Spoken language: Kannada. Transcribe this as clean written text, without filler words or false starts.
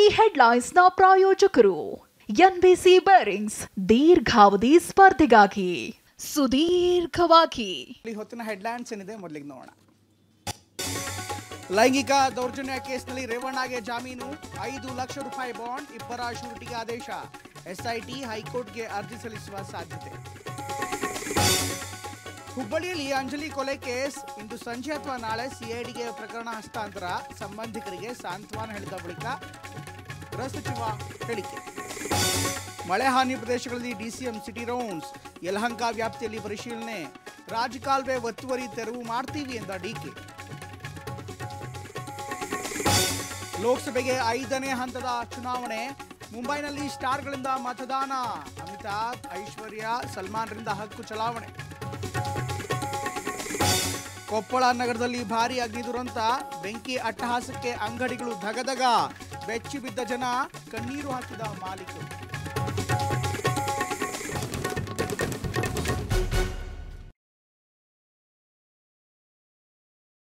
ಈ ಹೆಡ್ಲೈನ್ಸ್ನ ಪ್ರಾಯೋಜಕರು ಎನ್ಬಿಸಿ ಬೇರಿಂಗ್ಸ್ ದೀರ್ಘಾವಧಿ ಸ್ಪರ್ಧೆಗಾಗಿ ಸುದೀರ್ಘವಾಗಿ. ಹೊತ್ತಿನ ಹೆಡ್ಲೈನ್ಸ್ ಏನಿದೆ ಮೊದಲಿಗೆ ನೋಡೋಣ. ಲೈಂಗಿಕ ದೌರ್ಜನ್ಯ ಕೇಸ್ನಲ್ಲಿ ರೇವಣ್ಣಗೆ ಜಾಮೀನು, 5 ಲಕ್ಷ ರೂಪಾಯಿ ಬಾಂಡ್, ಇಬ್ಬರ ಶೂರಿಟಿಗೆ ಆದೇಶ. ಎಸ್ಐಟಿ ಹೈಕೋರ್ಟ್ಗೆ ಅರ್ಜಿ ಸಲ್ಲಿಸುವ ಸಾಧ್ಯತೆ. ಹುಬ್ಬಳ್ಳಿಯಲ್ಲಿ ಅಂಜಲಿ ಕೊಲೆ ಕೇಸ್ ಇಂದು ಸಂಜೆ ಅಥವಾ ನಾಳೆ ಸಿಐಡಿಗೆ ಪ್ರಕರಣ ಹಸ್ತಾಂತರ, ಸಂಬಂಧಿಕರಿಗೆ ಸಾಂತ್ವನ ಹೇಳಿದ ಬಳಿಕ ಗೃಹ ಸಚಿವ ಹೇಳಿಕೆ. ಮಳೆ ಹಾನಿ ಪ್ರದೇಶಗಳಲ್ಲಿ ಡಿಸಿಎಂ ಸಿಟಿ ರೌಂಡ್ಸ್, ಯಲಹಂಕ ವ್ಯಾಪ್ತಿಯಲ್ಲಿ ಪರಿಶೀಲನೆ, ರಾಜಕಾಲುವೆ ಒತ್ತುವರಿ ತೆರವು ಮಾಡ್ತೀವಿ ಎಂದ ಡಿಕೆ. ಲೋಕಸಭೆಗೆ 5ನೇ ಹಂತದ ಚುನಾವಣೆ, ಮುಂಬೈನಲ್ಲಿ ಸ್ಟಾರ್ಗಳಿಂದ ಮತದಾನ, ಅಮಿತಾಬ್, ಐಶ್ವರ್ಯ, ಸಲ್ಮಾನ್ರಿಂದ ಹಕ್ಕು ಚಲಾವಣೆ. ಕೊಪ್ಪಳ ನಗರದಲ್ಲಿ ಭಾರೀ ಅಗ್ನಿ ದುರಂತ, ಬೆಂಕಿ ಅಟ್ಟಹಾಸಕ್ಕೆ ಅಂಗಡಿಗಳು ಧಗಧಗ, ಬೆಚ್ಚಿ ಬಿದ್ದ ಜನ, ಕಣ್ಣೀರು ಹಾಕಿದ ಮಾಲೀಕರು.